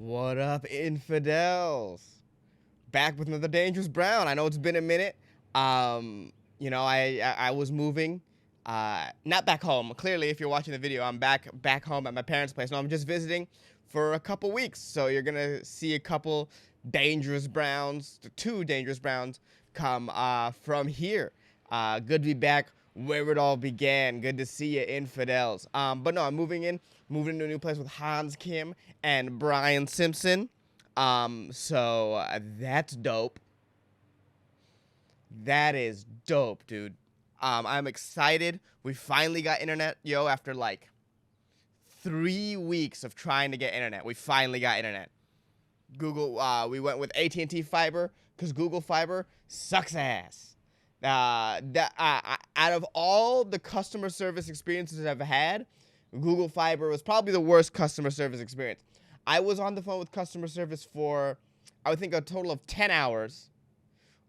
What up, infidels? Back with another Dangerous Brown. I know it's been a minute. I was moving, not back home. Clearly, if you're watching the video, I'm back home at my parents' place. No, I'm just visiting for a couple weeks. So you're gonna see a couple Dangerous Browns, two Dangerous Browns, come from here. Good to be back where it all began. Good to see you, infidels. But no, I'm moving into a new place with Hans Kim and Brian Simpson. So that's dope. That is dope, dude. I'm excited. We finally got internet, yo, after like 3 weeks of trying to get internet. We finally got internet. We went with AT&T fiber because Google fiber sucks ass. Out of all the customer service experiences I've had, Google Fiber was probably the worst customer service experience. I was on the phone with customer service for, I would think, a total of 10 hours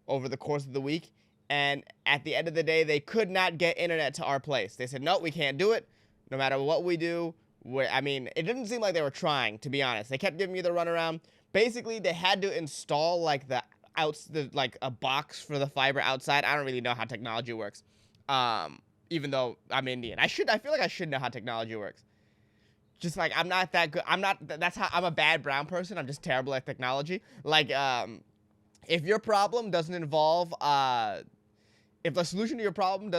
over the course of the week. And at the end of the day, they could not get internet to our place. They said, no, we can't do it. No matter what we do. It didn't seem like they were trying, to be honest. They kept giving me the runaround. Basically, they had to install like a box for the fiber outside. I don't really know how technology works. Even though I'm Indian. I feel like I should know how technology works. Just like, I'm not that good. That's how I'm a bad brown person. I'm just terrible at technology. Like, if your problem doesn't involve, if the solution to your problem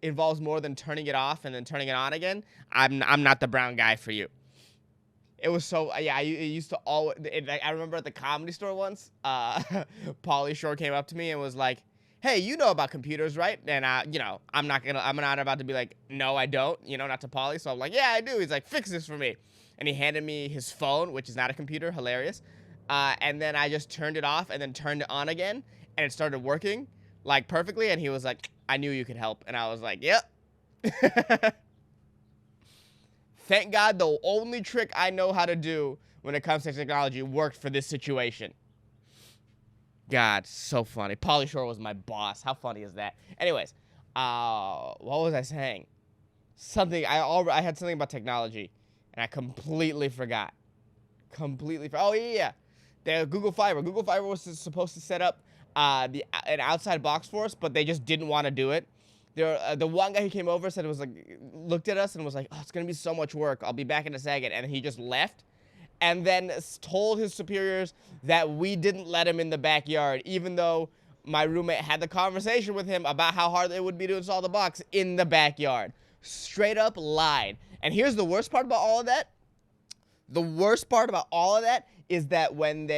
involves more than turning it off and then turning it on again, I'm not the brown guy for you. It was so, yeah, it used to always, I remember at the Comedy Store once, Pauly Shore came up to me and was like, hey, you know about computers, right? And, I'm not about to be like, no, I don't, not to Pauly. So I'm like, yeah, I do. He's like, fix this for me. And he handed me his phone, which is not a computer, hilarious. And then I just turned it off and then turned it on again. And it started working, like, perfectly. And he was like, I knew you could help. And I was like, yep. Thank God the only trick I know how to do when it comes to technology worked for this situation. God, so funny. Pauly Shore was my boss. How funny is that? Anyways, what was I saying? I had something about technology, and I completely forgot. Oh, yeah. The Google Fiber. Google Fiber was supposed to set up an outside box for us, but they just didn't want to do it. The one guy who came over said looked at us and was like, oh, it's going to be so much work. I'll be back in a second. And he just left and then told his superiors that we didn't let him in the backyard, even though my roommate had the conversation with him about how hard it would be to install the box in the backyard. Straight up lied. And here's the worst part about all of that. The worst part about all of that is that when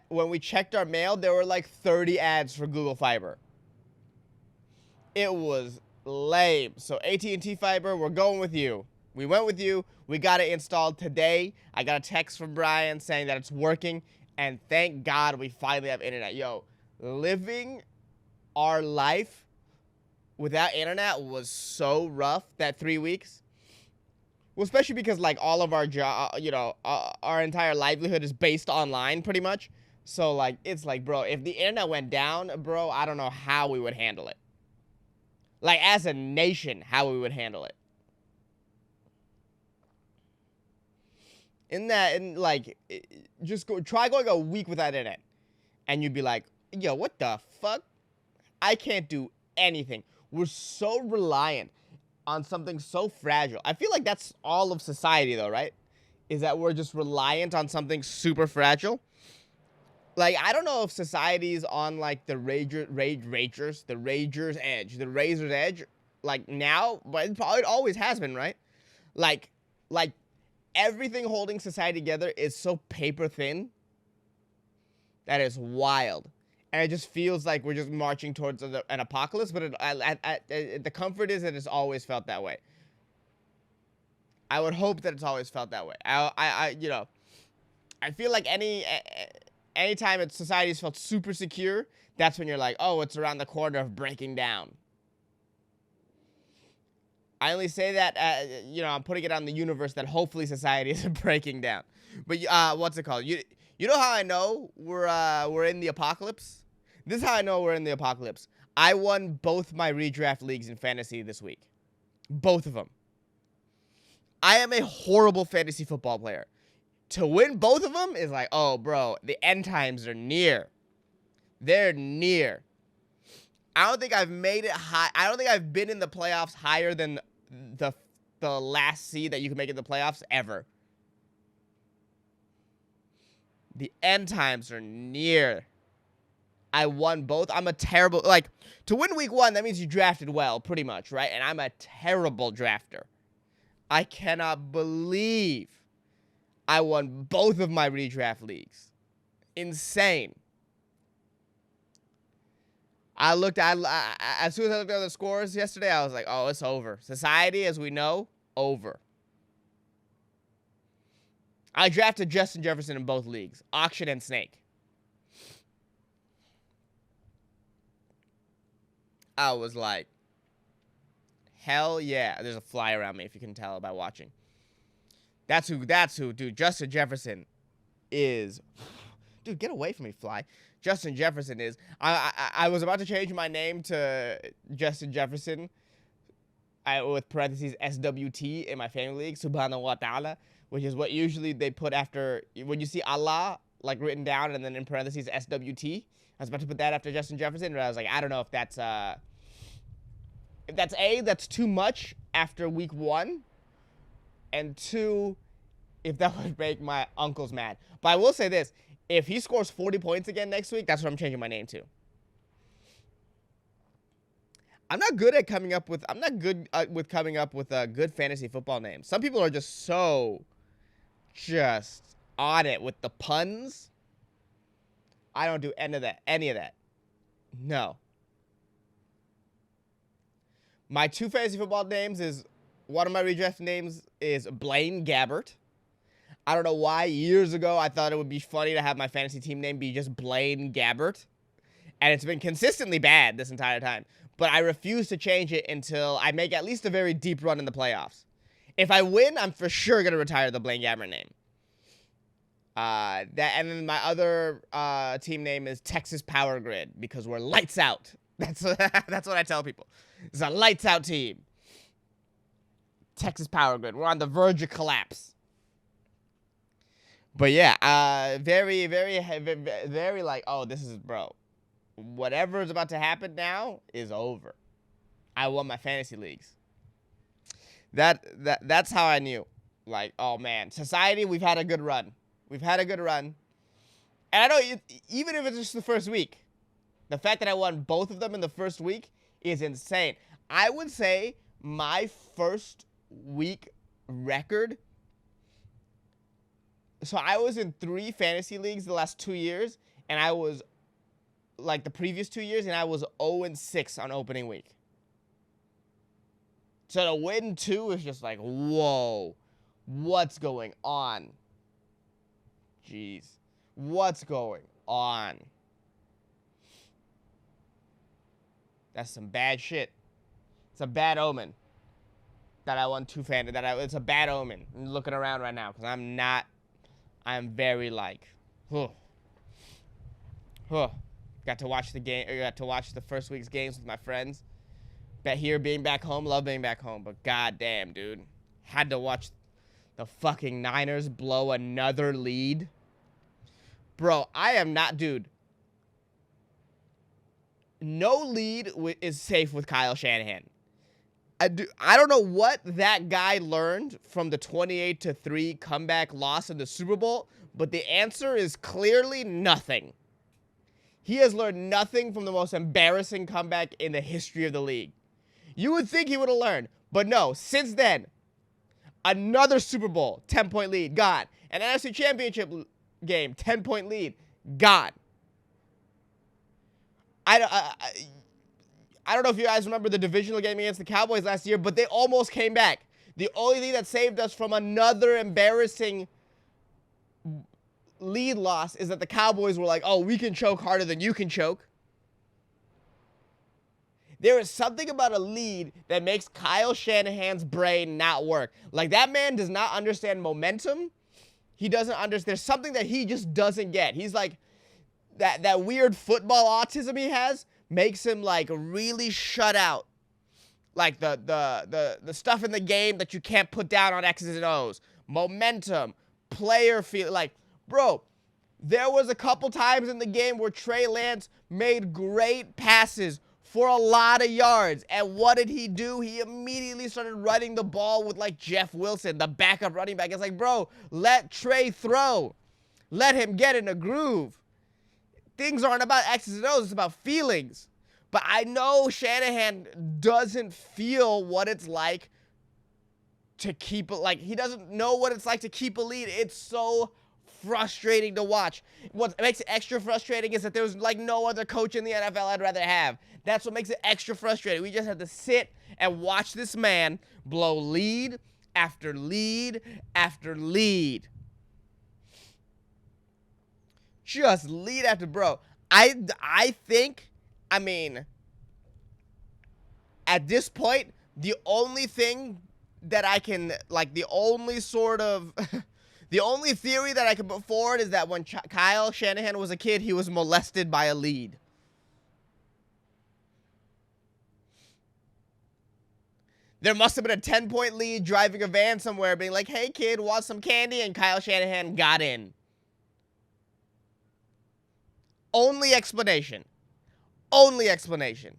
when we checked our mail, there were like 30 ads for Google Fiber. It was lame. So AT&T Fiber, we're going with you. We went with you. We got it installed today. I got a text from Brian saying that it's working. And thank God we finally have internet. Yo, living our life without internet was so rough that 3 weeks. Well, especially because like all of our our entire livelihood is based online pretty much. So like, it's like, bro, if the internet went down, bro, I don't know how we would handle it. Like, as a nation, how we would handle it. Try going a week without internet. And you'd be like, yo, what the fuck? I can't do anything. We're so reliant on something so fragile. I feel like that's all of society, though, right? Is that we're just reliant on something super fragile. Like, I don't know if society's on, like, the razor's edge, like, now, but it always has been, right? Like, everything holding society together is so paper thin. That is wild. And it just feels like we're just marching towards an apocalypse, but the comfort is that it's always felt that way. I would hope that it's always felt that way. I feel like anytime society's felt super secure, that's when you're like, oh, it's around the corner of breaking down. I only say that, I'm putting it on the universe that hopefully society isn't breaking down. But what's it called? You know how I know we're in the apocalypse? This is how I know we're in the apocalypse. I won both my redraft leagues in fantasy this week. Both of them. I am a horrible fantasy football player. To win both of them is like, oh, bro, the end times are near. They're near. I don't think I've made it high. I don't think I've been in the playoffs higher than the last seed that you can make in the playoffs ever. The end times are near. I won both. I'm a terrible, like, to win week 1, that means you drafted well, pretty much, right? And I'm a terrible drafter. I cannot believe I won both of my redraft leagues. Insane. As soon as I looked at the scores yesterday, I was like, oh, it's over. Society, as we know, over. I drafted Justin Jefferson in both leagues, auction and snake. I was like, hell yeah. There's a fly around me, if you can tell by watching. That's who, dude. Justin Jefferson is... Dude, get away from me, fly. Justin Jefferson is... I was about to change my name to Justin Jefferson with parentheses SWT in my family league, Subhanahu wa ta'ala, which is what usually they put after... When you see Allah, like, written down and then in parentheses SWT, I was about to put that after Justin Jefferson, but I was like, I don't know if that's... If that's too much after week 1, and 2, if that would make my uncles mad. But I will say this. If he scores 40 points again next week, that's what I'm changing my name to. I'm not good coming up with good fantasy football names. Some people are just on it with the puns. I don't do any of that. No. My 2 fantasy football names is, one of my redraft names is Blaine Gabbert. I don't know why. Years ago, I thought it would be funny to have my fantasy team name be just Blaine Gabbert. And it's been consistently bad this entire time. But I refuse to change it until I make at least a very deep run in the playoffs. If I win, I'm for sure going to retire the Blaine Gabbert name. And then my other team name is Texas Power Grid, because we're lights out. That's what I tell people. It's a lights out team. Texas Power Grid. We're on the verge of collapse. But yeah, very, very, very like, oh, this is, bro. Whatever is about to happen now is over. I won my fantasy leagues. That's how I knew. Like, oh man, society, we've had a good run. And I know, even if it's just the first week, the fact that I won both of them in the first week is insane. I would say my first week record. So I was in 3 fantasy leagues the last 2 years, and I was like the previous 2 years, and I was 0-6 on opening week. So to win 2 is just like, whoa, what's going on? Jeez, what's going on? That's some bad shit. It's a bad omen that I won 2 fantasy. It's a bad omen. I'm looking around right now because I'm very like, Got to watch the game. Got to watch the first week's games with my friends. Being back home, love being back home, but goddamn, dude, had to watch the fucking Niners blow another lead. Bro, I am not, dude. No lead is safe with Kyle Shanahan. I don't know what that guy learned from the 28-3 comeback loss in the Super Bowl, but the answer is clearly nothing. He has learned nothing from the most embarrassing comeback in the history of the league. You would think he would have learned, but no. Since then, another Super Bowl, 10-point lead, gone. An NFC Championship game, 10-point lead, gone. I don't know if you guys remember the divisional game against the Cowboys last year, but they almost came back. The only thing that saved us from another embarrassing lead loss is that the Cowboys were like, oh, we can choke harder than you can choke. There is something about a lead that makes Kyle Shanahan's brain not work. Like, that man does not understand momentum. He doesn't understand. There's something that he just doesn't get. He's like, that weird football autism he has makes him, like, really shut out Like the stuff in the game that you can't put down on X's and O's. Momentum, player feel. Like, bro, there was a couple times in the game where Trey Lance made great passes for a lot of yards. And what did he do? He immediately started running the ball with, like, Jeff Wilson, the backup running back. It's like, bro, let Trey throw. Let him get in a groove. Things aren't about X's and O's. It's about feelings. But I know Shanahan doesn't feel what it's like to keep it. Like, he doesn't know what it's like to keep a lead. It's so frustrating to watch. What makes it extra frustrating is that there's, like, no other coach in the NFL I'd rather have. That's what makes it extra frustrating. We just have to sit and watch this man blow lead after lead after lead. Just lead after, bro. I think, I mean, at this point, the only thing that I can, like, the only sort of, the only theory that I can put forward is that when Kyle Shanahan was a kid, he was molested by a lead. There must have been a 10-point lead driving a van somewhere being like, hey, kid, want some candy? And Kyle Shanahan got in. Only explanation. Only explanation.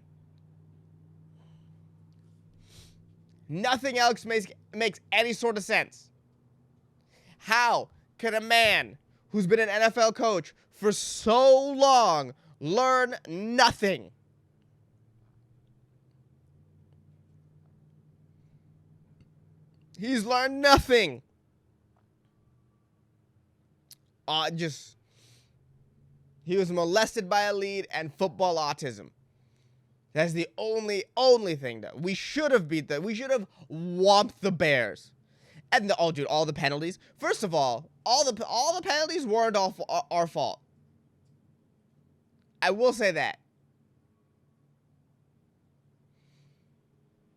Nothing else makes any sort of sense. How can a man who's been an NFL coach for so long learn nothing? He's learned nothing. He was molested by a lead and football autism. That's the only thing that we should have beat them. We should have whomped the Bears. And dude, all the penalties. First of all the penalties weren't all our fault. I will say that.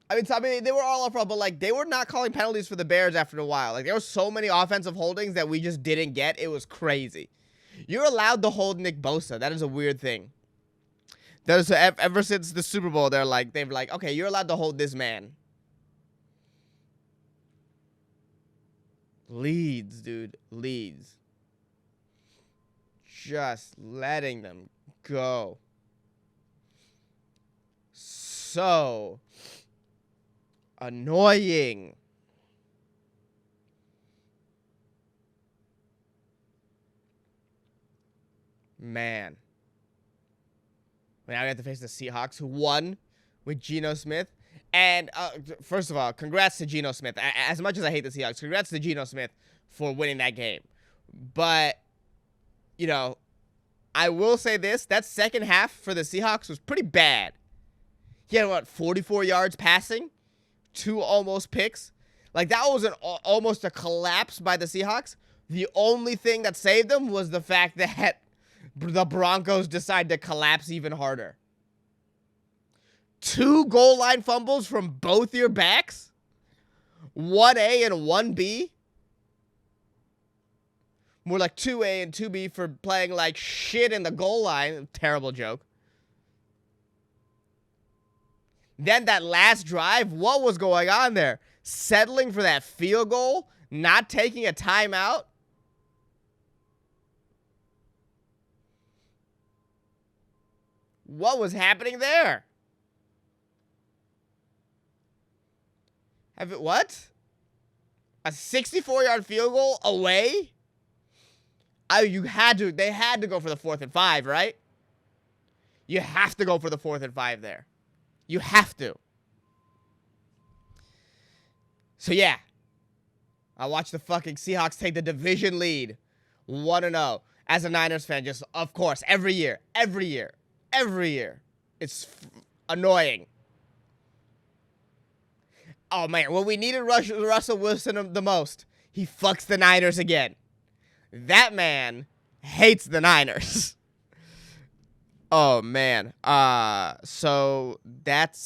I mean, they were all our fault, but, like, they were not calling penalties for the Bears after a while. Like, there were so many offensive holdings that we just didn't get. It was crazy. You're allowed to hold Nick Bosa. That is a weird thing. Ever since the Super Bowl, they've like, okay, you're allowed to hold this man. Leads, dude. Leads. Just letting them go. So annoying. Man. Now we have to face the Seahawks, who won with Geno Smith. And first of all, congrats to Geno Smith. As much as I hate the Seahawks, congrats to Geno Smith for winning that game. But, you know, I will say this. That second half for the Seahawks was pretty bad. He had, 44 yards passing? 2 almost picks? Like, that was almost a collapse by the Seahawks. The only thing that saved them was the fact that the Broncos decide to collapse even harder. 2 goal line fumbles from both your backs? 1A and 1B? More like 2A and 2B for playing like shit in the goal line. Terrible joke. Then that last drive, what was going on there? Settling for that field goal? Not taking a timeout? What was happening there? What? A 64-yard field goal away? They had to go for the 4th and 5, right? You have to go for the 4th and 5 there. You have to. So, yeah. I watched the fucking Seahawks take the division lead. 1-0. As a Niners fan, just, of course, every year. It's annoying. Oh, man, when we needed Russell Wilson the most, he fucks the Niners again. That man hates the Niners. Oh, man. So that's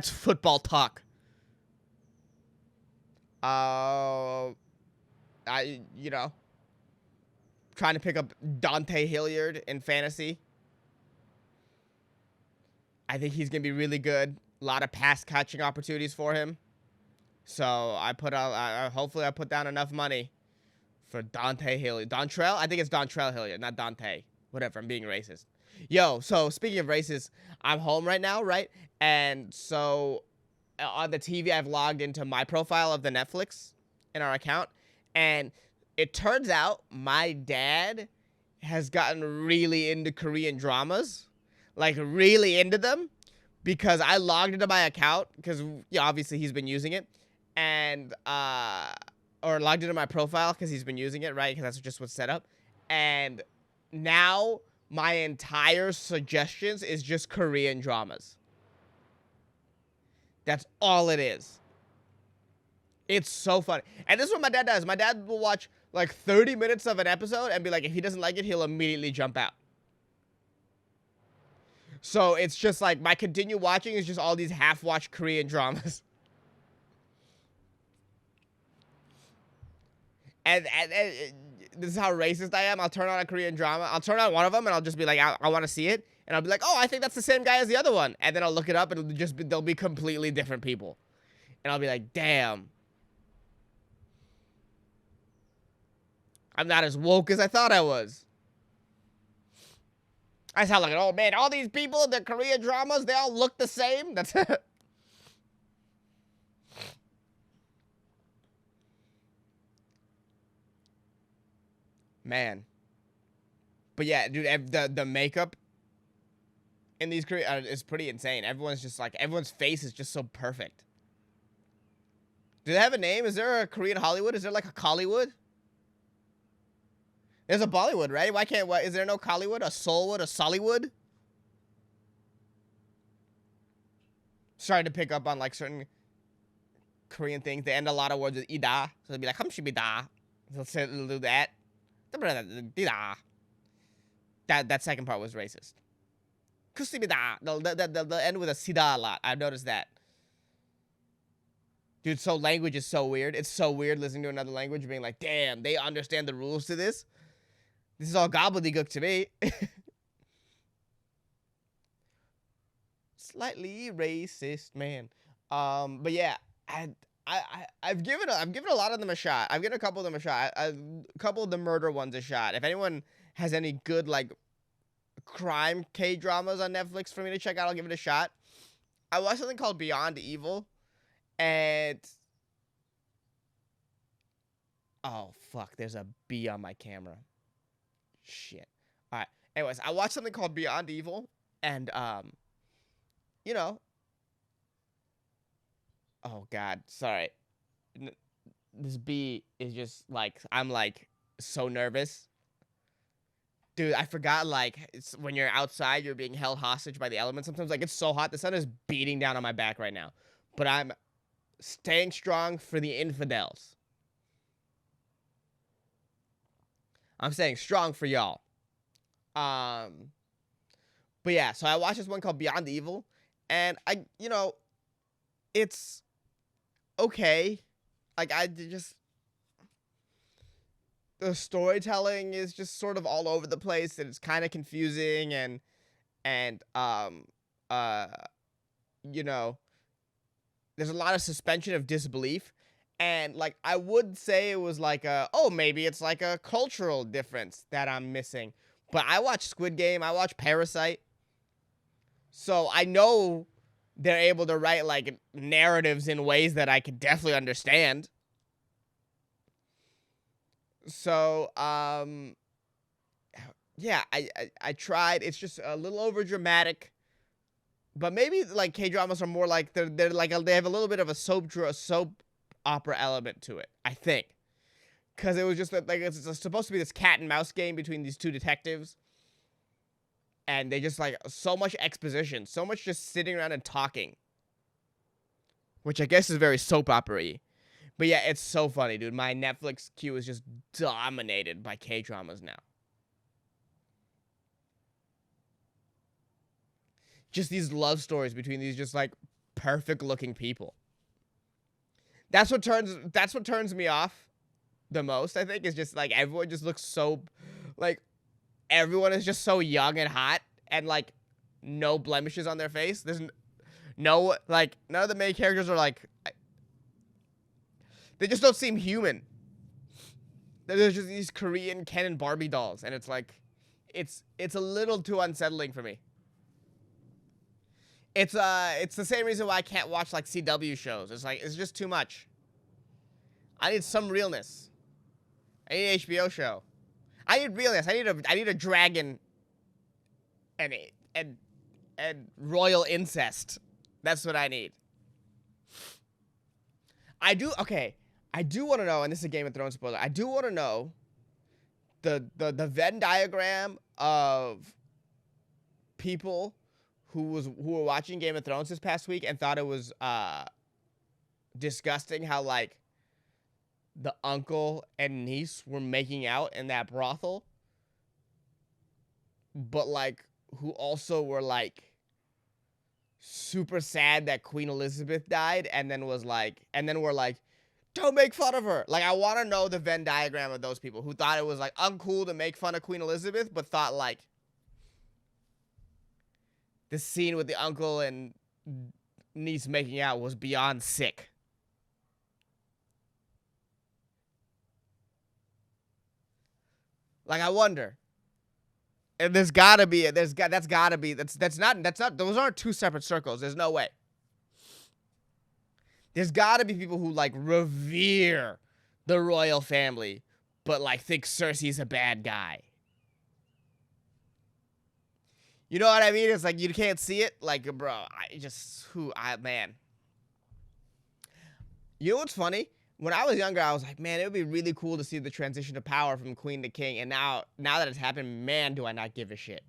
football talk. Trying to pick up Dante Hilliard in fantasy. I think he's going to be really good. a lot of pass catching opportunities for him. So I put out. Hopefully, I put down enough money for Dante Hilliard. Dontrell? I think it's Dontrell Hilliard, not Dante. Whatever. I'm being racist. Yo. So speaking of racist, I'm home right now, right? And so on the TV, I've logged into my profile of the Netflix in our account, and it turns out my dad has gotten really into Korean dramas, like really into them, because I logged into my account because obviously he's been using it, and or logged into my profile because he's been using it, right? Because that's just what's set up, and now my entire suggestions is just Korean dramas. That's all it is. It's so funny. And this is what my dad does. My dad will watch like 30 minutes of an episode and be like, if he doesn't like it, he'll immediately jump out. So it's just like my continue watching is just all these half-watched Korean dramas. And this is how racist I am. I'll turn on a Korean drama. I'll turn on one of them and I'll just be like, I want to see it. And I'll be like, oh, I think that's the same guy as the other one. And then I'll look it up and it'll just be, they'll be completely different people. And I'll be like, damn. I'm not as woke as I thought I was. I sound like an old man. All these people in the Korean dramas, they all look the same. That's it. Man. But yeah, dude, the makeup in these Korean is pretty insane. Everyone's just like, everyone's face is just so perfect. Do they have a name? Is there a Korean Hollywood? Is there like a Collywood? There's a Bollywood, right? Is there no Collywood? A Soulwood? A Sollywood? Starting to pick up on like certain Korean things. They end a lot of words with ida. So they'll be like, hamshibida. They'll do that. That second part was racist. Kusibida. They'll end with a sida a lot. I've noticed that. Dude, so language is so weird. It's so weird listening to another language being like, damn, they understand the rules to this. This is all gobbledygook to me. Slightly racist, man. But yeah, I've given a lot of them a shot. I've given a couple of them a shot. A couple of the murder ones a shot. If anyone has any good like crime K-dramas on Netflix for me to check out, I'll give it a shot. I watched something called Beyond Evil, and oh fuck, there's a bee on my camera. Shit. All right. Anyways, I watched something called Beyond Evil, and you know. Oh God, sorry. This bee is just like, I'm like so nervous. Dude, I forgot, like, it's when you're outside, you're being held hostage by the elements sometimes. Like, it's so hot. The sun is beating down on my back right now. But I'm staying strong for the infidels. I'm staying strong for y'all. But yeah, so I watched this one called Beyond Evil. And it's okay. Like, the storytelling is just sort of all over the place, and it's kind of confusing, and there's a lot of suspension of disbelief, and like I would say it was like maybe it's like a cultural difference that I'm missing. But I watch Squid Game, I watch Parasite, so I know they're able to write like narratives in ways that I could definitely understand. So, yeah, I tried. It's just a little over dramatic, but maybe like K-dramas are more like they're like they have a little bit of a soap opera element to it, I think, because it was just like it's supposed to be this cat and mouse game between these two detectives, and they just like so much exposition, so much just sitting around and talking, which I guess is very soap opera-y. But yeah, it's so funny, dude. My Netflix queue is just dominated by K-dramas now. Just these love stories between these just like perfect looking people. That's what turns me off the most, I think, is just like everyone just looks so like everyone is just so young and hot and like no blemishes on their face. There's No, like, none of the main characters are like, they just don't seem human. There's just these Korean Ken and Barbie dolls, and it's like, it's a little too unsettling for me. It's the same reason why I can't watch like CW shows. It's like, it's just too much. I need some realness. I need an HBO show. I need realness. I need a dragon and royal incest. That's what I need. I do want to know, and this is a Game of Thrones spoiler. I do want to know the Venn diagram of people who were watching Game of Thrones this past week and thought it was disgusting how like the uncle and niece were making out in that brothel, but like who also were like super sad that Queen Elizabeth died, and then were like, don't make fun of her. Like, I want to know the Venn diagram of those people who thought it was like uncool to make fun of Queen Elizabeth, but thought like the scene with the uncle and niece making out was beyond sick. Like, I wonder. And those aren't two separate circles. There's no way. There's gotta be people who like revere the royal family, but like think Cersei's a bad guy. You know what I mean? It's like you can't see it. Like, bro, man. You know what's funny? When I was younger, I was like, man, it would be really cool to see the transition of power from queen to king. And now that it's happened, man, do I not give a shit.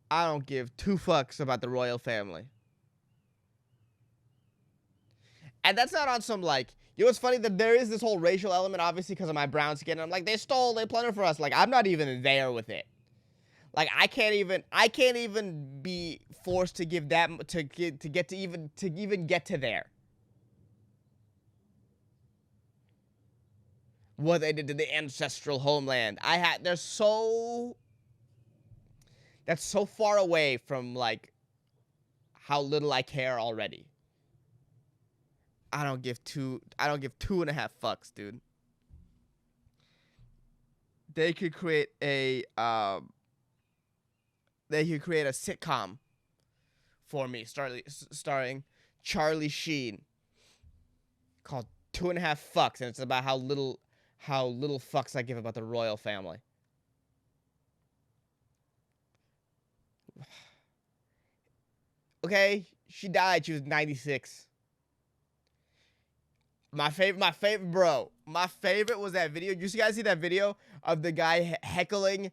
I don't give two fucks about the royal family. And that's not on some, like, you know what's funny? That there is this whole racial element, obviously, because of my brown skin. And I'm like, they plundered for us. Like, I'm not even there with it. Like, I can't even be forced to give that, to even get to there. What they did to the ancestral homeland. That's so far away from, like, how little I care already. I don't give 2.5 fucks, dude. They could create a sitcom for me, starring Charlie Sheen, called 2.5 fucks, and it's about how little fucks I give about the royal family. Okay, she died. She was 96. My favorite was that video. Did you guys see that video of the guy heckling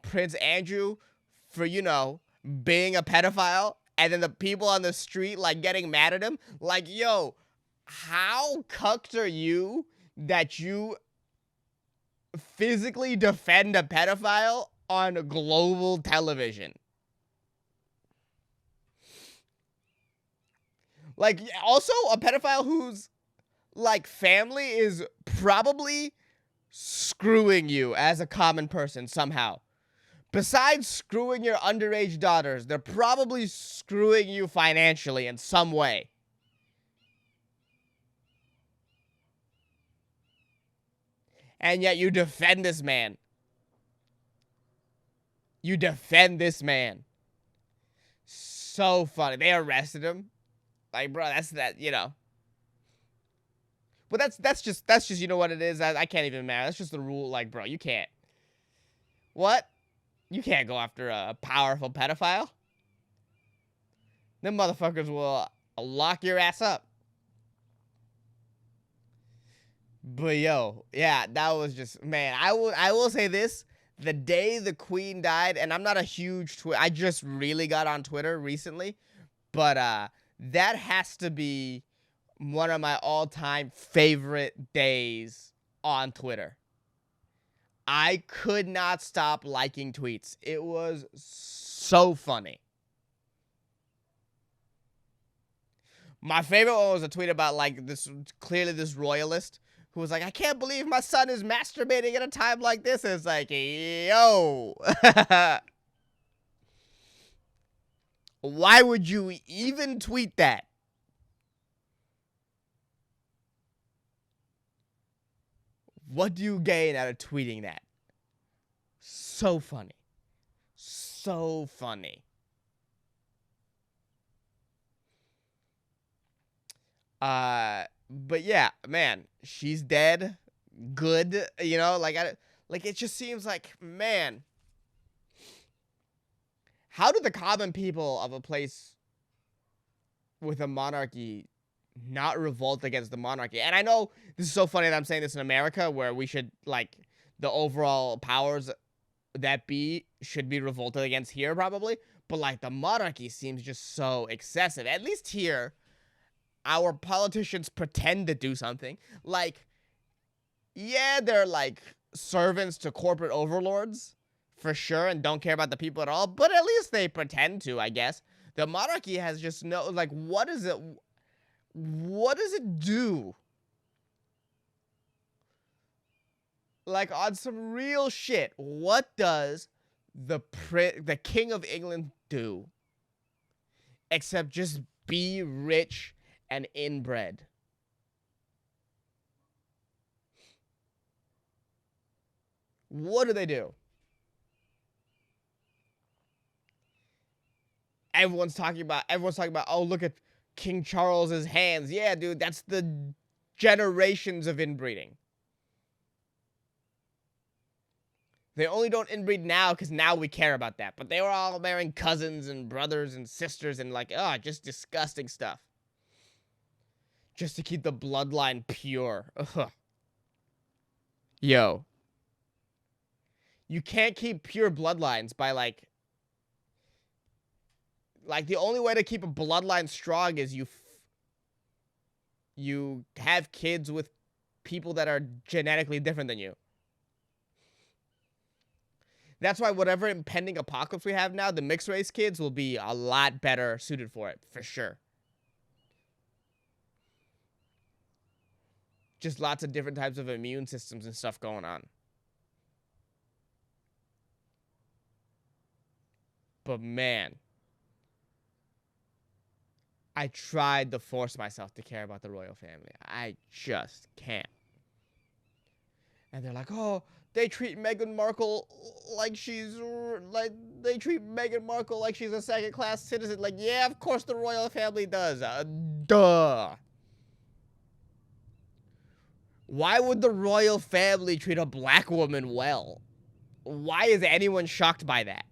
Prince Andrew for, you know, being a pedophile, and then the people on the street, like, getting mad at him? Like, yo, how cucked are you that you physically defend a pedophile on global television? Like, also a pedophile whose, like, family is probably screwing you as a common person somehow. Besides screwing your underage daughters, they're probably screwing you financially in some way. And yet you defend this man. So funny. They arrested him. Like, bro, you know. But that's just, you know what it is? I can't even matter. That's just the rule. Like, bro, you can't. What? You can't go after a powerful pedophile. Them motherfuckers will lock your ass up. But yo, yeah, that was just, man, I will say this. The day the queen died, and I'm not a huge I just really got on Twitter recently, but that has to be one of my all-time favorite days on Twitter. I could not stop liking tweets. It was so funny. My favorite one was a tweet about, like, this royalist who was like, I can't believe my son is masturbating at a time like this. And it's like, yo. Why would you even tweet that? What do you gain out of tweeting that? So funny. So funny. But yeah, man, she's dead. Good, like it just seems like, man, how do the common people of a place with a monarchy not revolt against the monarchy? And I know this is so funny that I'm saying this in America, where we should, like, the overall powers that be should be revolted against here, probably. But, like, the monarchy seems just so excessive. At least here, our politicians pretend to do something. Like, yeah, they're, like, servants to corporate overlords, for sure, and don't care about the people at all. But at least they pretend to, I guess. The monarchy has just no, like, what does it do? Like, on some real shit, what does the King of England do? Except just be rich and inbred. What do they do? Everyone's talking about, oh, look at King Charles's hands. Yeah, dude, that's the generations of inbreeding. They only don't inbreed now because now we care about that. But they were all marrying cousins and brothers and sisters and, like, just disgusting stuff. Just to keep the bloodline pure. Ugh. Yo. You can't keep pure bloodlines by, like, the only way to keep a bloodline strong is you have kids with people that are genetically different than you. That's why whatever impending apocalypse we have now, the mixed race kids will be a lot better suited for it, for sure. Just lots of different types of immune systems and stuff going on. But man, I tried to force myself to care about the royal family. I just can't. And they're like, oh, they treat Meghan Markle like she's a second-class citizen. Like, yeah, of course the royal family does. Duh. Why would the royal family treat a black woman well? Why is anyone shocked by that?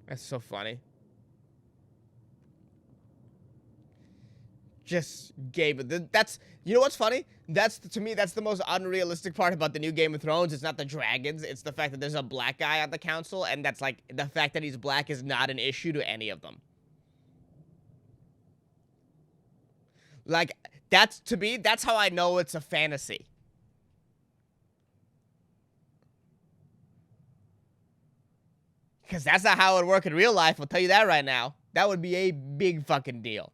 That's so funny. Just Game of that's, you know what's funny? To me, that's the most unrealistic part about the new Game of Thrones. It's not the dragons, it's the fact that there's a black guy on the council, and that's, like, the fact that he's black is not an issue to any of them. Like, to me, that's how I know it's a fantasy. Because that's not how it would work in real life, I'll tell you that right now. That would be a big fucking deal.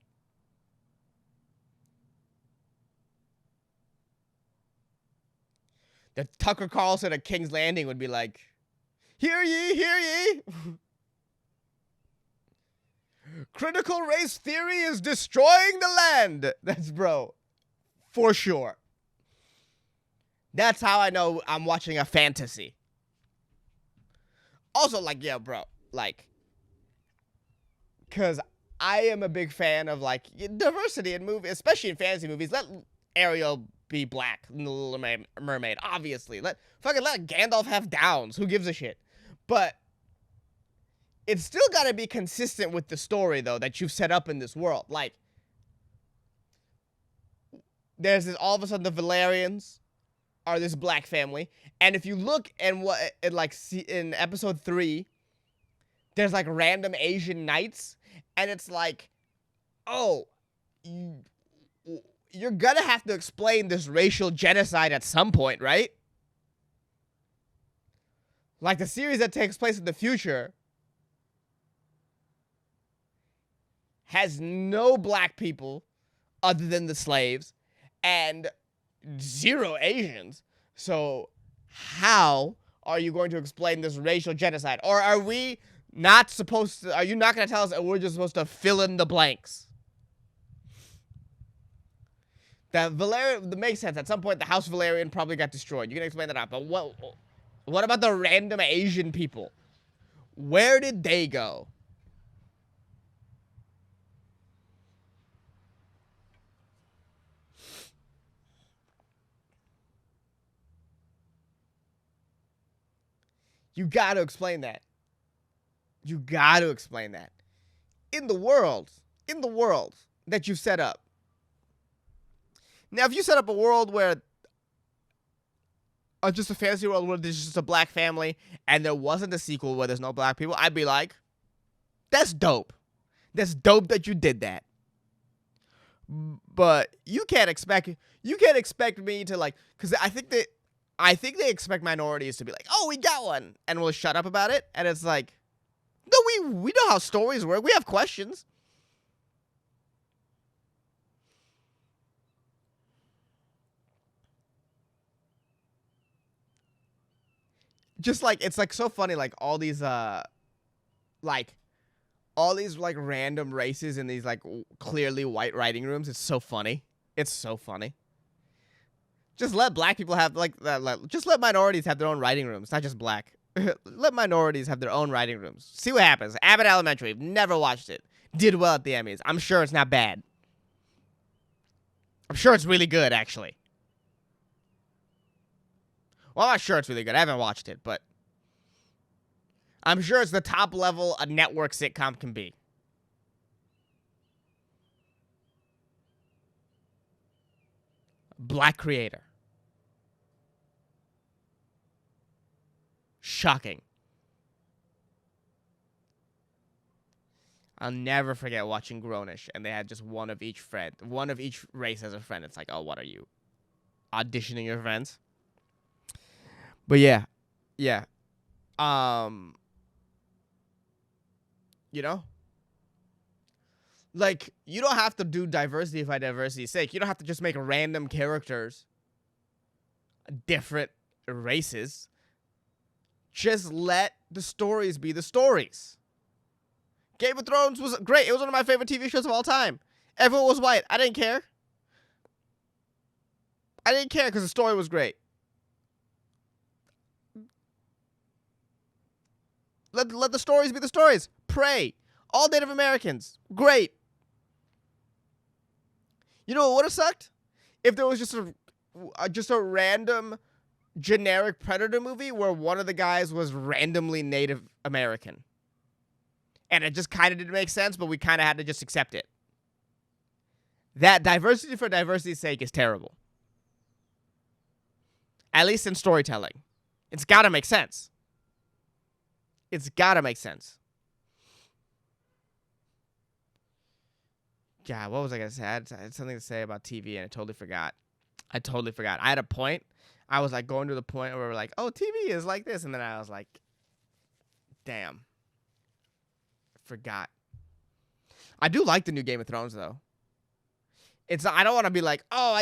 The Tucker Carlson at King's Landing would be like, hear ye, hear ye. Critical race theory is destroying the land. That's, bro, for sure. That's how I know I'm watching a fantasy. Also, like, yeah, bro, like, because I am a big fan of, like, diversity in movies, especially in fantasy movies. Let Ariel be black in The Little Mermaid, obviously. Let Gandalf have downs. Who gives a shit? But it's still got to be consistent with the story, though, that you've set up in this world. Like, there's this, all of a sudden, the Valerians are this black family, and if you look in in episode 3, there's, like, random Asian knights, and it's like, oh, you're gonna have to explain this racial genocide at some point, right? Like, the series that takes place in the future has no black people other than the slaves and 0 Asians. So How are you going to explain this racial genocide? Or are we not supposed to, are you not going to tell us that we're just supposed to fill in the blanks? That Valerian, that makes sense. At some point, the House Valerian probably got destroyed. You can explain that out. But what about the random Asian people? Where did they go? You got to explain that. You got to explain that. In the world that you've set up. Now, if you set up a world where just a fantasy world where there's just a black family and there wasn't a sequel where there's no black people, I'd be like, that's dope. That's dope that you did that. But you can't expect me to like, because I think they expect minorities to be like, oh, we got one, and we'll shut up about it. And it's like, no, we know how stories work. We have questions. Just like, it's like so funny, like all these like random races in these like clearly white writing rooms. It's so funny. It's so funny. Just let black people have like just let minorities have their own writing rooms, not just black. Let minorities have their own writing rooms. See what happens. Abbott Elementary, never watched it. Did well at the Emmys. I'm sure it's not bad. I'm sure it's really good, actually. Well, I'm not sure it's really good. I haven't watched it, but I'm sure it's the top level a network sitcom can be. Black creator. Shocking. I'll never forget watching Grownish, and they had just one of each race as a friend. It's like, oh, what are you, auditioning your friends? But yeah. You know, like you don't have to do diversity for diversity's sake. You don't have to just make random characters different races. Just let the stories be the stories. Game of Thrones was great. It was one of my favorite TV shows of all time. Everyone was white. I didn't care. Because the story was great. Let the stories be the stories. Prey. All Native Americans. Great. You know what would have sucked? If there was just a random generic Predator movie where one of the guys was randomly Native American. And it just kind of didn't make sense, but we kind of had to just accept it. That diversity for diversity's sake is terrible. At least in storytelling. It's got to make sense. It's got to make sense. God, what was I going to say? I had something to say about TV, and I totally forgot. I had a point. I was like going to the point where we're like, oh, TV is like this. And then I was like, damn. Forgot. I do like the new Game of Thrones, though. I don't want to be like, oh,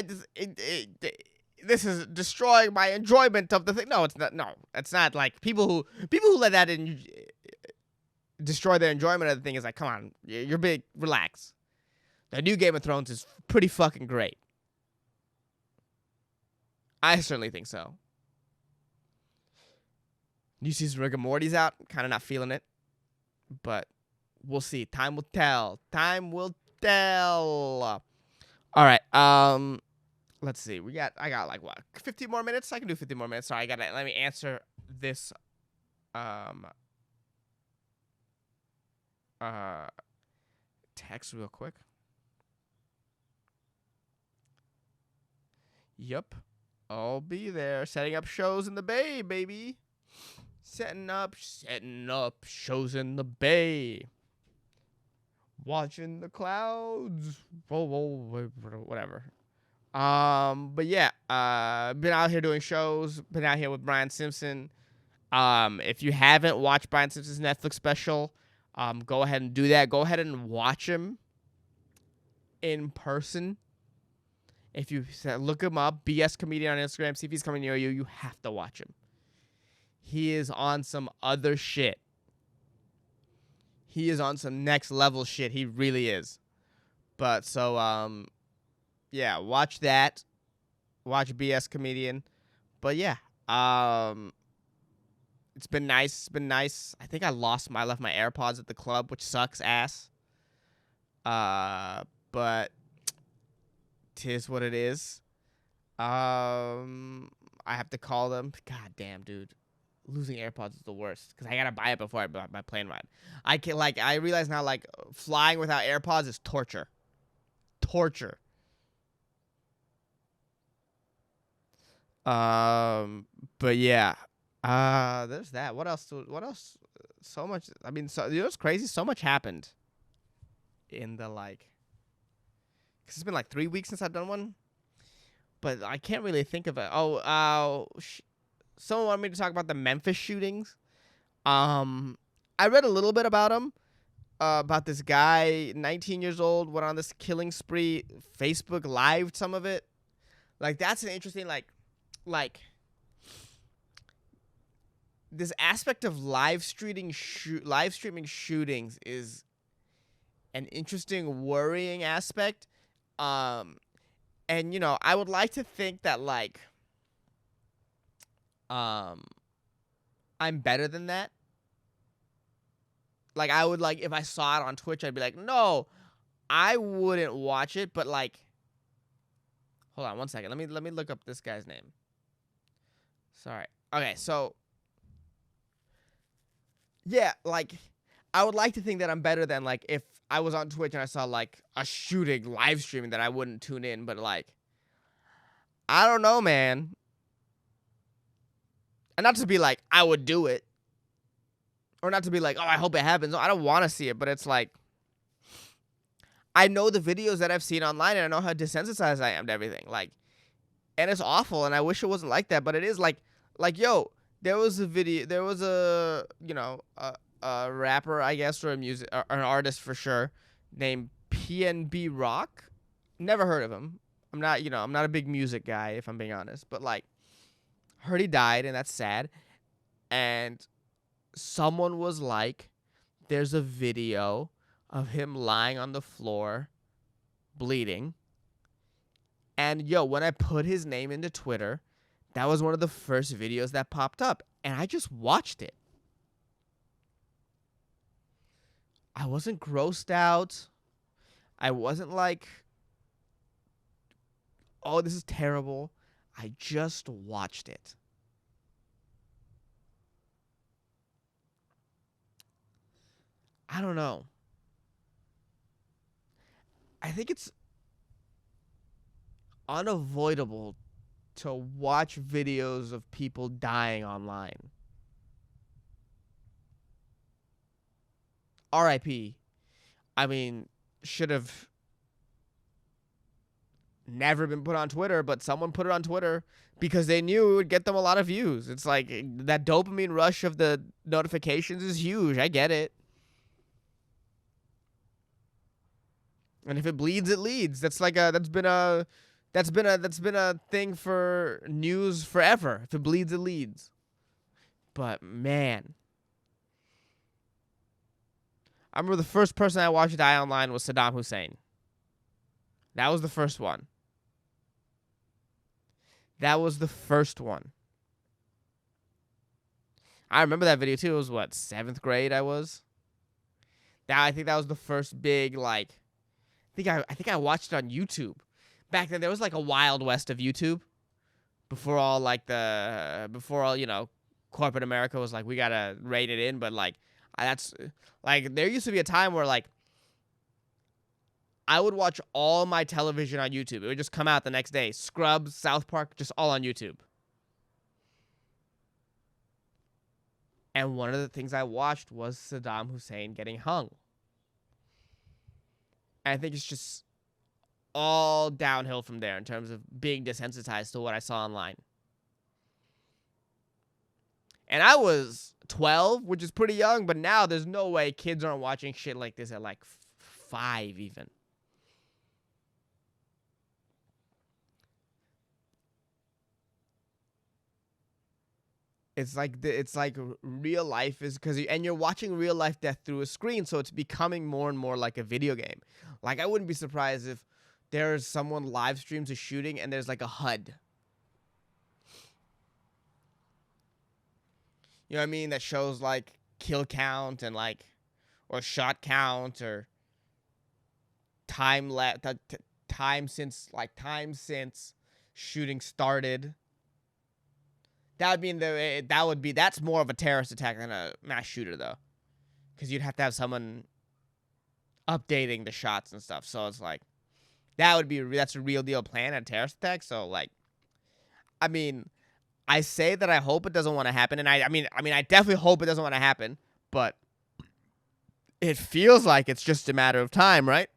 this is destroying my enjoyment of the thing. No, it's not. No, it's not. Like people who let that destroy their enjoyment of the thing is like, come on, you're big. Relax. The new Game of Thrones is pretty fucking great. I certainly think so. New season Rick and Morty's out. Kind of not feeling it, but we'll see. Time will tell. All right. Let's see. I got like what? 15 more minutes? I can do 15 more minutes. Sorry, let me answer this text real quick. Yep. I'll be there setting up shows in the Bay, baby. Setting up shows in the Bay. Watching the clouds. Whatever. But yeah, been out here doing shows. Been out here with Brian Simpson. If you haven't watched Brian Simpson's Netflix special, go ahead and do that. Go ahead and watch him in person. If you look him up, BS Comedian on Instagram, see if he's coming near you, you have to watch him. He is on some other shit. He is on some next level shit. He really is. But so yeah, watch that. Watch BS Comedian. But yeah, um it's been nice. It's been nice. I think I left my AirPods at the club, which sucks ass. Uh but tis what it is. I have to call them. God damn, dude. Losing AirPods is the worst because I gotta buy it before I buy my plane ride. I can I realize now flying without AirPods is torture. Torture. But yeah. There's that. What else? What else? So much. I mean, so you know what's crazy? So much happened in the cause it's been 3 weeks since I've done one, but I can't really think of it. Someone wanted me to talk about the Memphis shootings. I read a little bit about them. About this guy, 19 years old, went on this killing spree. Facebook lived some of it. That's an interesting like this aspect of live streaming shootings is an interesting, worrying aspect. And I would like to think that I'm better than that. I would if I saw it on Twitch, I'd be like, no, I wouldn't watch it. But hold on one second. Let me look up this guy's name. Sorry. Okay, so yeah, I would like to think that I'm better than if I was on Twitch and I saw a shooting live streaming that I wouldn't tune in. But I don't know, man. And not to be I would do it. Or not to be oh, I hope it happens. No, I don't want to see it, but it's I know the videos that I've seen online and I know how desensitized I am to everything. And it's awful and I wish it wasn't like that, but it is yo, there was a a rapper, I guess, or an artist for sure, named PNB Rock. Never heard of him. I'm not a big music guy, if I'm being honest, but heard he died and that's sad. And someone was there's a video of him lying on the floor bleeding. And when I put his name into Twitter, that was one of the first videos that popped up. And I just watched it. I wasn't grossed out. I wasn't oh, this is terrible. I just watched it. I don't know. I think it's unavoidable to watch videos of people dying online. RIP. I mean, should have never been put on Twitter, but someone put it on Twitter because they knew it would get them a lot of views. It's that dopamine rush of the notifications is huge. I get it. And if it bleeds, it leads. That's been a thing for news forever. If it bleeds, it leads. But man, I remember the first person I watched die online was Saddam Hussein. That was the first one. That was the first one. I remember that video too. It was 7th grade I was. I think that was the first big I think I watched it on YouTube. Back then there was a Wild West of YouTube. Before all corporate America was we gotta rein it in, but that's there used to be a time where I would watch all my television on YouTube. It would just come out the next day. Scrubs, South Park, just all on YouTube. And one of the things I watched was Saddam Hussein getting hung. And I think it's just all downhill from there in terms of being desensitized to what I saw online. And I was 12, which is pretty young, but now there's no way kids aren't watching shit like this at 5 even. it's like real life is and you're watching real life death through a screen, so it's becoming more and more like a video game. Like I wouldn't be surprised if there's someone live streams a shooting and there's like a HUD. You know what I mean? That shows like kill count and like or shot count or time since shooting started. That's more of a terrorist attack than a mass shooter though, because you'd have to have someone updating the shots and stuff. So it's like that's a real deal plan at a terrorist attack. So like, I mean, I say that I hope it doesn't want to happen, and I mean I definitely hope it doesn't want to happen, but it feels like it's just a matter of time, right?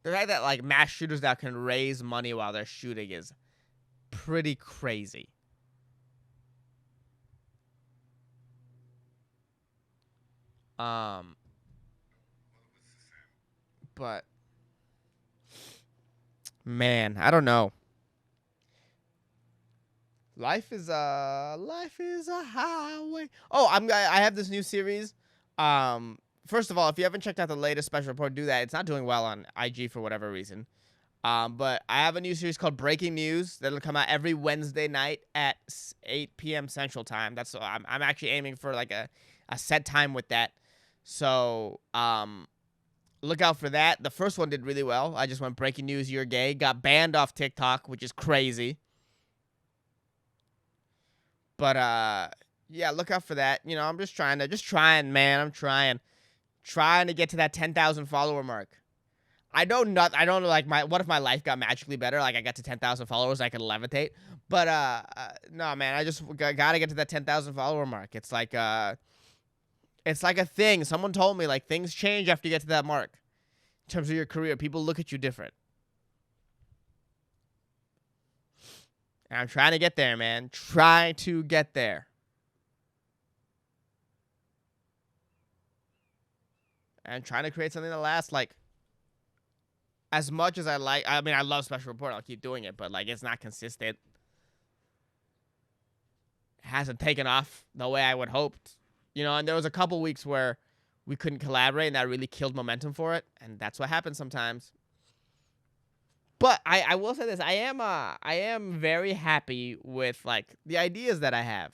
The fact that like mass shooters now can raise money while they're shooting is pretty crazy. But man, I don't know. Life is a highway. Oh, I have this new series. First of all, if you haven't checked out the latest special report, do that. It's not doing well on IG for whatever reason. But I have a new series called Breaking News that'll come out every Wednesday night at 8 p.m. Central Time. That's I'm actually aiming for like a set time with that. So look out for that. The first one did really well. I just went breaking news, you're gay. Got banned off TikTok, which is crazy. But yeah, look out for that. You know, I'm just trying, man. I'm trying to get to that 10,000 follower mark. I don't like what if my life got magically better? Like I got to 10,000 followers, I could levitate. But no, man, I just gotta get to that 10,000 follower mark. It's like a thing. Someone told me like things change after you get to that mark. In terms of your career, people look at you different. And I'm trying to get there, man. Try to get there. And trying to create something that lasts, like, as much as I like. I mean, I love Special Report. I'll keep doing it. But, like, it's not consistent. It hasn't taken off the way I would hoped. You know, and there was a couple weeks where we couldn't collaborate, and that really killed momentum for it. And that's what happens sometimes. But I will say this, I am very happy with like the ideas that I have.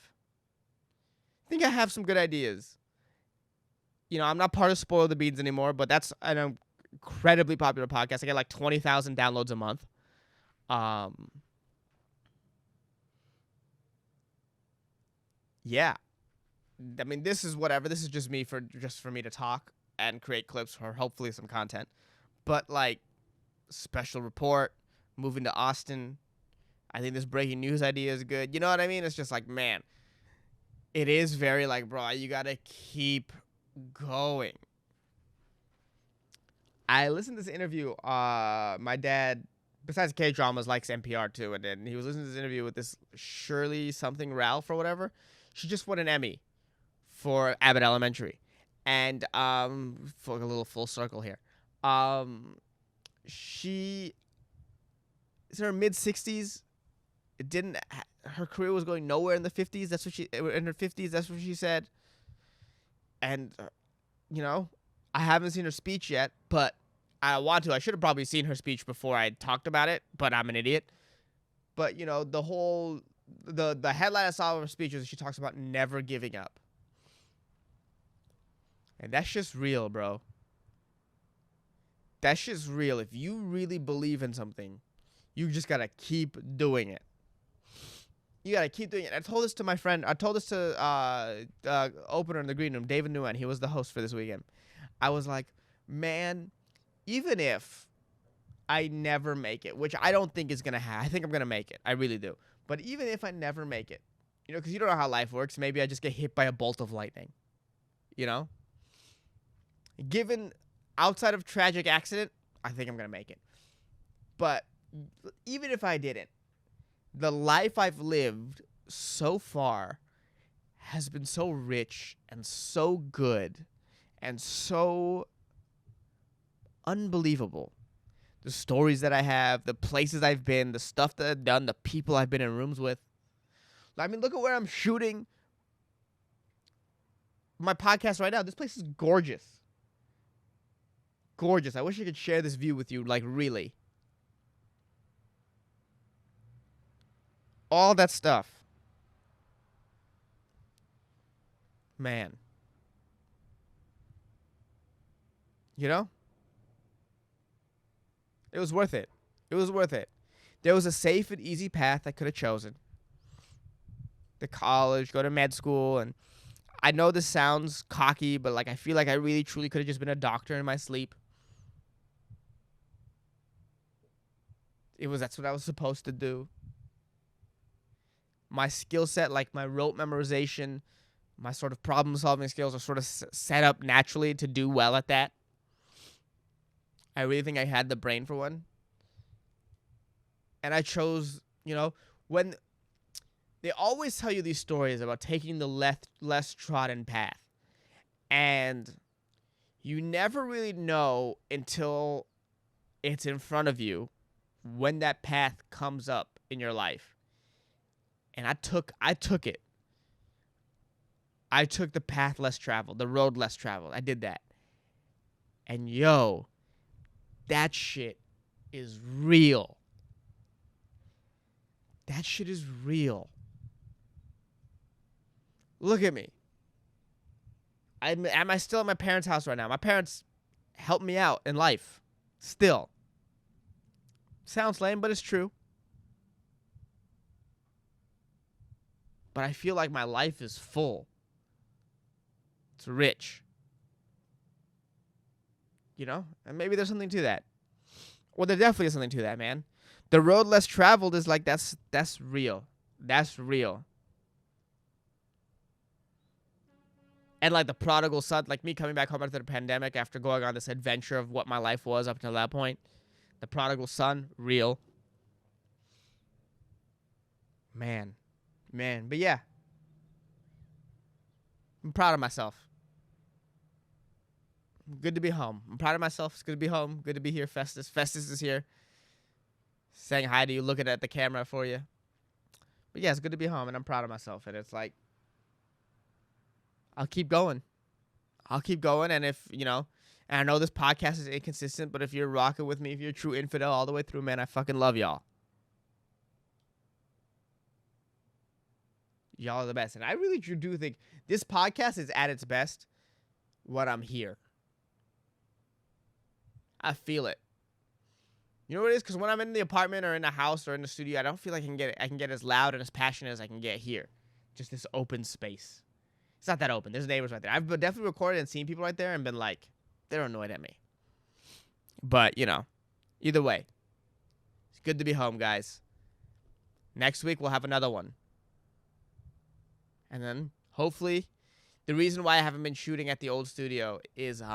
I think I have some good ideas. You know, I'm not part of Spoil the Beans anymore, but that's an incredibly popular podcast. I get like 20,000 downloads a month. Yeah. I mean, this is whatever. This is just for me to talk and create clips for hopefully some content. But like Special Report, moving to Austin. I think this breaking news idea is good. You know what I mean? It's just like, man, it is very like, bro, you gotta keep going. I listened to this interview. My dad, besides K-dramas, likes NPR too, and then he was listening to this interview with this Shirley something Ralph or whatever. She just won an Emmy for Abbott Elementary, and for a little full circle here. She is in her mid-60s. Her career was going nowhere in the 50s. In her 50s. That's what she said. And you know, I haven't seen her speech yet, but I want to. I should have probably seen her speech before I talked about it, but I'm an idiot. But you know, the headline I saw of her speech is she talks about never giving up, and that's just real, bro. That's just real. If you really believe in something, you just gotta keep doing it. You gotta keep doing it. I told this to my friend. I told this to opener in the green room, David Nguyen. He was the host for this weekend. I was like, man, even if I never make it, which I don't think is gonna happen. I think I'm gonna make it. I really do. But even if I never make it, you know, because you don't know how life works. Maybe I just get hit by a bolt of lightning. You know, given outside of tragic accident, I think I'm gonna make it. But even if I didn't, the life I've lived so far has been so rich and so good and so unbelievable the stories that I have, the places I've been, the stuff that I've done, the people I've been in rooms with. I mean, look at where I'm shooting my podcast right now. This place is gorgeous. Gorgeous. I wish I could share this view with you, like, really. All that stuff. Man. You know? It was worth it. It was worth it. There was a safe and easy path I could have chosen. The college, go to med school, and I know this sounds cocky, but like I feel like I really truly could have just been a doctor in my sleep. That's what I was supposed to do. My skill set, like my rote memorization, my sort of problem solving skills are sort of set up naturally to do well at that. I really think I had the brain for one. And I chose, when they always tell you these stories about taking the less trodden path. And you never really know until it's in front of you when that path comes up in your life. And I took it. I took the path less traveled, the road less traveled. I did that. And that shit is real. That shit is real. Look at me. Am I still at my parents' house right now? My parents helped me out in life. Still. Sounds lame, but it's true. But I feel like my life is full. It's rich. And maybe there's something to that. Well, there definitely is something to that, man. The road less traveled is like, that's real. That's real. And like the prodigal son, like me coming back home after the pandemic after going on this adventure of what my life was up until that point. The prodigal son, real. Man. But yeah. I'm proud of myself. Good to be home. I'm proud of myself. It's good to be home. Good to be here, Festus. Festus is here. Saying hi to you, looking at the camera for you. But yeah, it's good to be home, and I'm proud of myself. And it's like, I'll keep going. And if, and I know this podcast is inconsistent, but if you're rocking with me, if you're a true infidel all the way through, man, I fucking love y'all. Y'all are the best. And I really do think this podcast is at its best when I'm here. I feel it. You know what it is? Because when I'm in the apartment or in the house or in the studio, I don't feel like I can get as loud and as passionate as I can get here. Just this open space. It's not that open. There's neighbors right there. I've definitely recorded and seen people right there and been like, they're annoyed at me. But, either way, it's good to be home, guys. Next week, we'll have another one. And then, hopefully, the reason why I haven't been shooting at the old studio is, or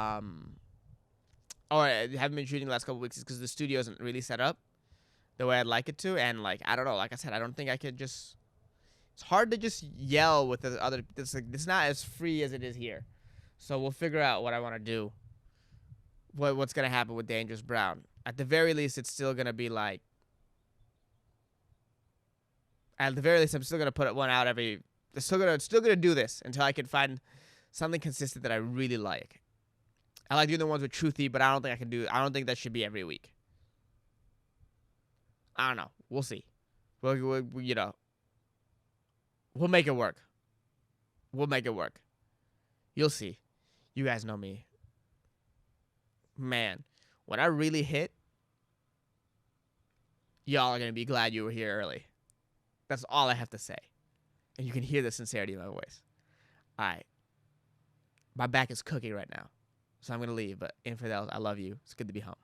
I haven't been shooting the last couple of weeks is because the studio isn't really set up the way I'd like it to. And, like, I don't know. Like I said, I don't think I could just... It's hard to just yell with the other... It's not as free as it is here. So we'll figure out what I want to do. What's going to happen with Dangerous Brown. At the very least, it's still going to be like... At the very least, I'm still going to put one out every... Still gonna do this until I can find something consistent that I really like. I like doing the ones with Truthy, but I don't think that should be every week. I don't know. We'll see. We'll make it work. We'll make it work. You'll see. You guys know me. Man, when I really hit, y'all are gonna be glad you were here early. That's all I have to say. And you can hear the sincerity in my voice. All right. My back is cooking right now. So I'm going to leave. But infidels, I love you. It's good to be home.